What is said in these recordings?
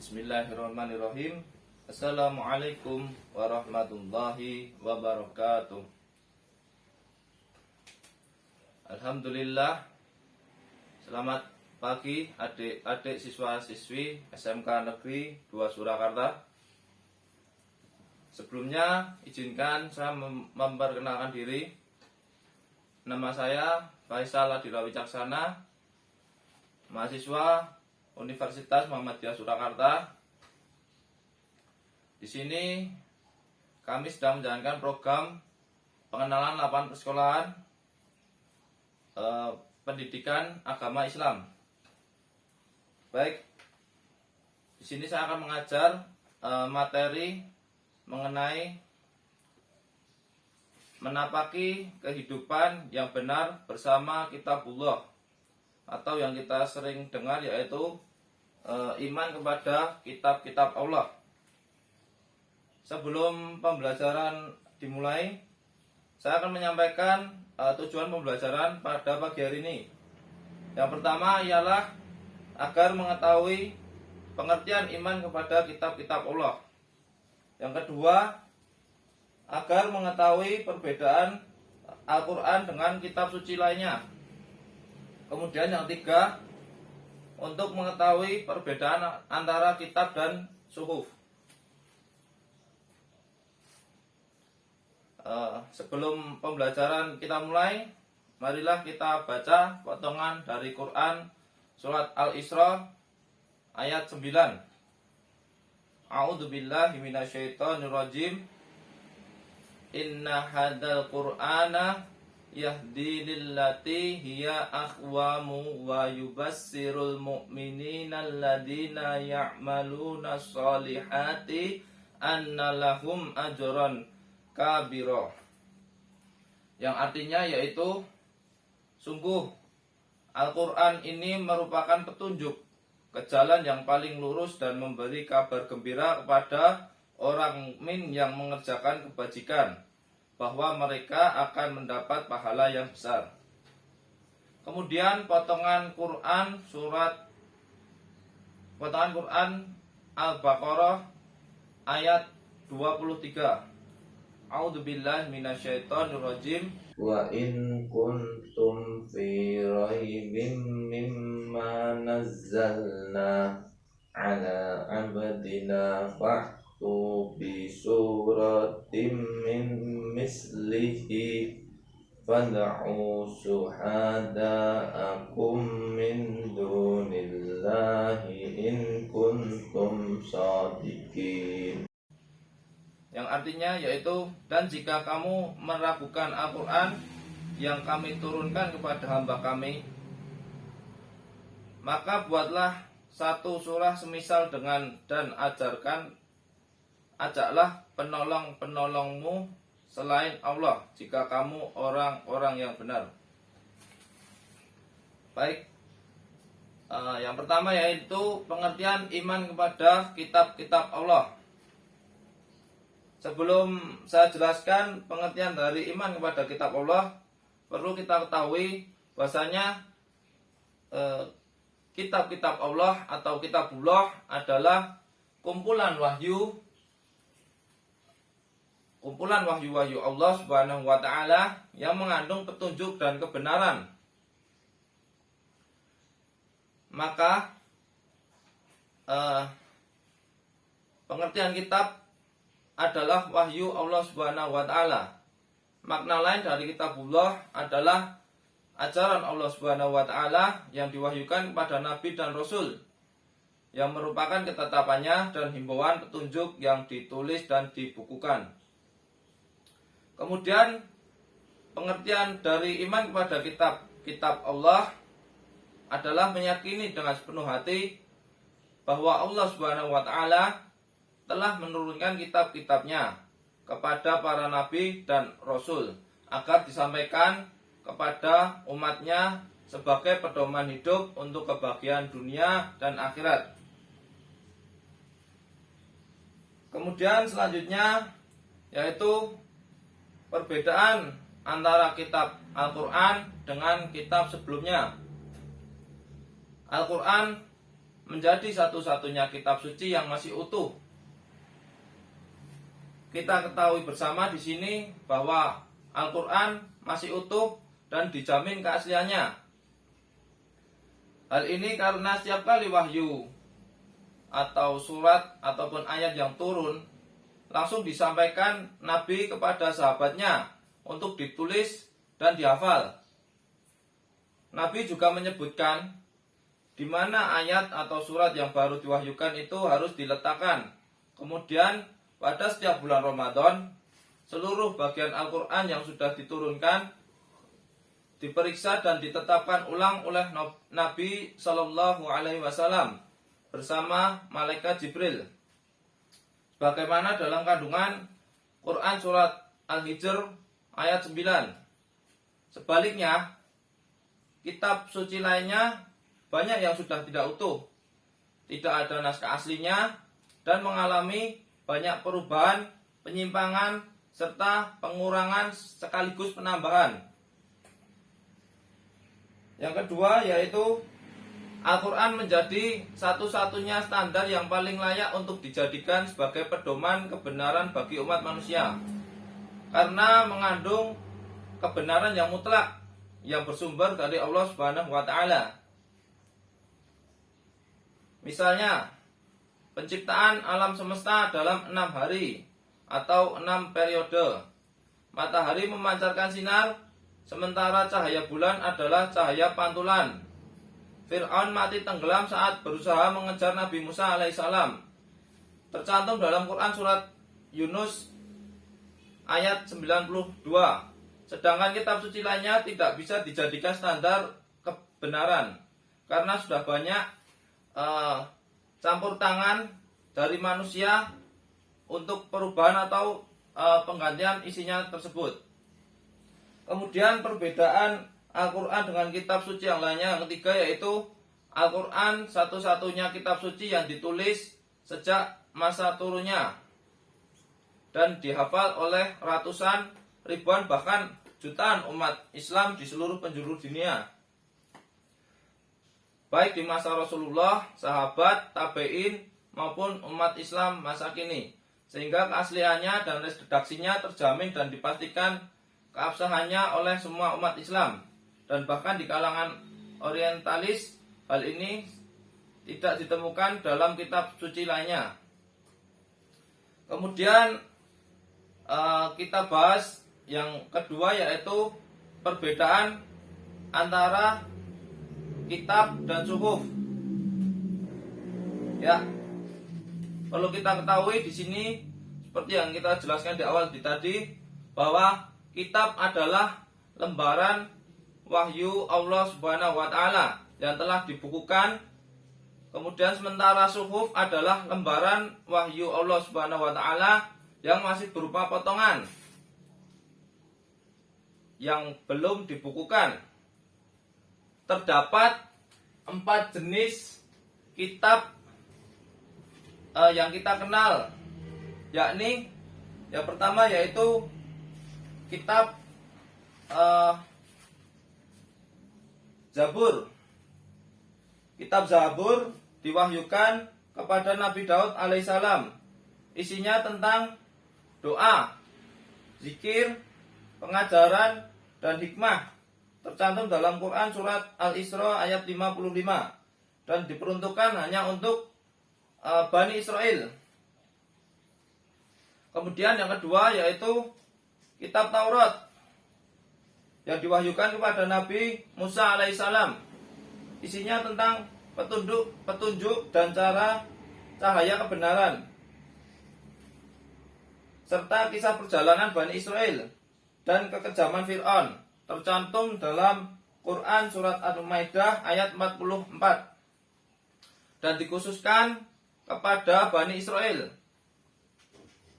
Bismillahirrahmanirrahim. Assalamualaikum warahmatullahi wabarakatuh. Alhamdulillah. Selamat pagi adik-adik siswa-siswi SMK Negeri 2 Surakarta. Sebelumnya izinkan saya memperkenalkan diri. Nama saya Faisal Adira Wicaksana, mahasiswa Universitas Muhammadiyah Surakarta. Di sini kami sedang menjalankan program pengenalan lapangan persekolahan pendidikan agama Islam. Baik, di sini saya akan mengajar materi mengenai menapaki kehidupan yang benar bersama Kitabullah, atau yang kita sering dengar yaitu iman kepada kitab-kitab Allah. Sebelum pembelajaran dimulai, saya akan menyampaikan tujuan pembelajaran pada pagi hari ini. Yang pertama ialah agar mengetahui pengertian iman kepada kitab-kitab Allah. Yang kedua, agar mengetahui perbedaan Al-Quran dengan kitab suci lainnya. Kemudian yang ketiga, untuk mengetahui perbedaan antara kitab dan suhuf. Sebelum pembelajaran kita mulai, marilah kita baca potongan dari Quran surat Al-Isra ayat 9. A'udzubillahi minasyaitonirrajim. Inna hadzal Qur'ana yahdi lillati hiya aqwamu wa yubassirul mu'minina alladina ya'maluna sholihati anna lahum ajran kabira. Yang artinya yaitu, sungguh Al-Quran ini merupakan petunjuk ke jalan yang paling lurus dan memberi kabar gembira kepada orang mukmin yang mengerjakan kebajikan, bahwa mereka akan mendapat pahala yang besar. Kemudian potongan Quran Al-Baqarah ayat 23. A'udzubillahi minasyaitonirrajim. Wa in kuntum fi raibin mimma nazzalna ala abdina fa'tu bi suratim min mislihi fad'u suhada'akum min dunillahi in kuntum shadiqin. Yang artinya yaitu, dan jika kamu meragukan Al-Quran yang kami turunkan kepada hamba kami, maka buatlah satu surah semisal dengan, dan ajaklah penolong-penolongmu selain Allah jika kamu orang-orang yang benar. Baik, yang pertama yaitu pengertian iman kepada kitab-kitab Allah. Sebelum saya jelaskan pengertian dari iman kepada kitab Allah, perlu kita ketahui bahwasanya kitab-kitab Allah atau kitabullah adalah kumpulan wahyu Allah Subhanahu wa taala yang mengandung petunjuk dan kebenaran. Maka pengertian kitab adalah wahyu Allah Subhanahu wa taala. Makna lain dari kitabullah adalah ajaran Allah Subhanahu wa taala yang diwahyukan kepada nabi dan rasul, yang merupakan ketetapannya dan himbauan petunjuk yang ditulis dan dibukukan. Kemudian pengertian dari iman kepada kitab Allah adalah meyakini dengan sepenuh hati bahwa Allah Subhanahu wa taala telah menurunkan kitab-kitabnya kepada para nabi dan rasul agar disampaikan kepada umatnya sebagai pedoman hidup untuk kebahagiaan dunia dan akhirat. Kemudian selanjutnya yaitu perbedaan antara kitab Al-Quran dengan kitab sebelumnya. Al-Quran menjadi satu-satunya kitab suci yang masih utuh. Kita ketahui bersama di sini bahwa Al-Quran masih utuh dan dijamin keasliannya. Hal ini karena setiap kali wahyu atau surat ataupun ayat yang turun langsung disampaikan Nabi kepada sahabatnya untuk ditulis dan dihafal. Nabi juga menyebutkan di mana ayat atau surat yang baru diwahyukan itu harus diletakkan. Kemudian pada setiap bulan Ramadan, seluruh bagian Al-Quran yang sudah diturunkan diperiksa dan ditetapkan ulang oleh Nabi Shallallahu Alaihi Wasallam bersama malaikat Jibril. Bagaimana dalam kandungan Quran surat Al-Hijr ayat 9. Sebaliknya, kitab suci lainnya banyak yang sudah tidak utuh, tidak ada naskah aslinya, dan mengalami banyak perubahan, penyimpangan, serta pengurangan sekaligus penambahan. Yang kedua yaitu Al-Quran menjadi satu-satunya standar yang paling layak untuk dijadikan sebagai pedoman kebenaran bagi umat manusia, karena mengandung kebenaran yang mutlak yang bersumber dari Allah Subhanahu wa Ta'ala. Misalnya, penciptaan alam semesta dalam 6 hari atau 6 periode. Matahari memancarkan sinar, sementara cahaya bulan adalah cahaya pantulan. Fir'aun mati tenggelam saat berusaha mengejar Nabi Musa alaihissalam. Tercantum dalam Quran surat Yunus ayat 92. Sedangkan kitab suci lainnya tidak bisa dijadikan standar kebenaran, karena sudah banyak campur tangan dari manusia untuk perubahan atau penggantian isinya tersebut. Kemudian perbedaan Al-Quran dengan kitab suci yang lainnya yang ketiga yaitu Al-Quran satu-satunya kitab suci yang ditulis sejak masa turunnya dan dihafal oleh ratusan, ribuan, bahkan jutaan umat Islam di seluruh penjuru dunia, baik di masa Rasulullah, sahabat, tabi'in maupun umat Islam masa kini, sehingga keasliannya dan redaksinya terjamin dan dipastikan keabsahannya oleh semua umat Islam. Dan bahkan di kalangan orientalis hal ini tidak ditemukan dalam kitab suci lainnya. Kemudian kita bahas yang kedua yaitu perbedaan antara kitab dan suhuf. Ya, perlu kita ketahui di sini seperti yang kita jelaskan di awal tadi bahwa kitab adalah lembaran wahyu Allah Subhanahu wa Ta'ala yang telah dibukukan. Kemudian sementara suhuf adalah lembaran wahyu Allah Subhanahu wa Ta'ala yang masih berupa potongan yang belum dibukukan. Terdapat 4 jenis kitab yang kita kenal, yakni yang pertama yaitu kitab Zabur. Kitab Zabur diwahyukan kepada Nabi Daud alaihissalam. Isinya tentang doa, zikir, pengajaran, dan hikmah. Tercantum dalam Quran surat Al-Isra ayat 55 dan diperuntukkan hanya untuk Bani Israel. Kemudian yang kedua yaitu kitab Taurat yang diwahyukan kepada Nabi Musa alaihissalam. Isinya tentang petunjuk dan cahaya kebenaran, serta kisah perjalanan Bani Israel dan kekejaman Fir'aun. Tercantum dalam Quran surat Al-Maidah ayat 44 dan dikhususkan kepada Bani Israel.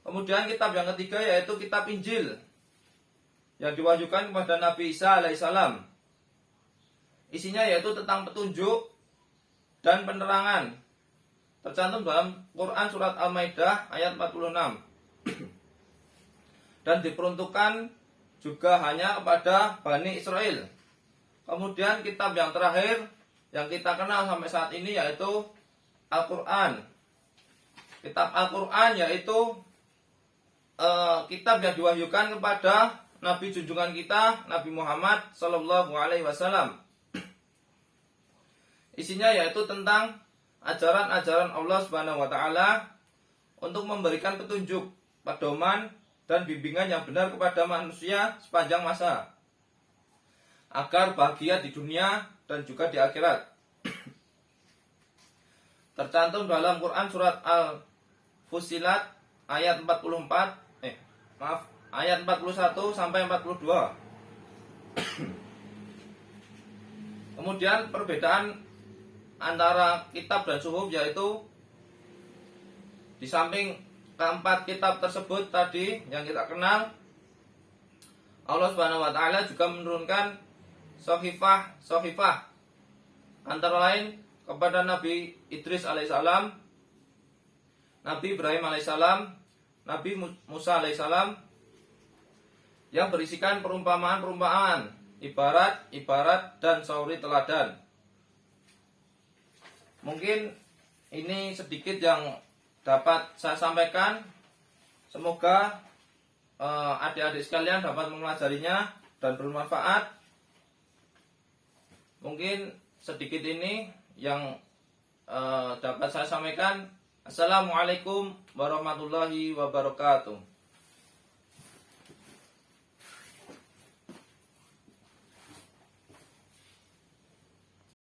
Kemudian kitab yang ketiga yaitu kitab Injil yang diwahyukan kepada Nabi Isa alaihissalam. Isinya yaitu tentang petunjuk dan penerangan. Tercantum dalam Quran surat Al-Maidah ayat 46 dan diperuntukkan juga hanya kepada Bani Israel. Kemudian kitab yang terakhir yang kita kenal sampai saat ini yaitu Al-Quran. Kitab Al-Quran yaitu kitab yang diwahyukan kepada Nabi junjungan kita, Nabi Muhammad Sallallahu Alaihi Wasallam. Isinya yaitu tentang ajaran-ajaran Allah Subhanahu Wa Taala untuk memberikan petunjuk, pedoman, dan bimbingan yang benar kepada manusia sepanjang masa, agar bahagia di dunia dan juga di akhirat. Tercantum dalam Quran surat Al-Fussilat ayat 41 sampai 42. Kemudian perbedaan antara kitab dan suhuf yaitu di samping keempat kitab tersebut tadi yang kita kenal, Allah Subhanahu wa taala juga menurunkan sohifah antara lain kepada Nabi Idris alaihissalam, Nabi Ibrahim alaihissalam, Nabi Musa alaihissalam, yang berisikan perumpamaan, ibarat dan sauri teladan. Mungkin ini sedikit yang dapat saya sampaikan. Semoga adik-adik sekalian dapat mempelajarinya dan bermanfaat. Mungkin sedikit ini yang dapat saya sampaikan. Assalamualaikum warahmatullahi wabarakatuh.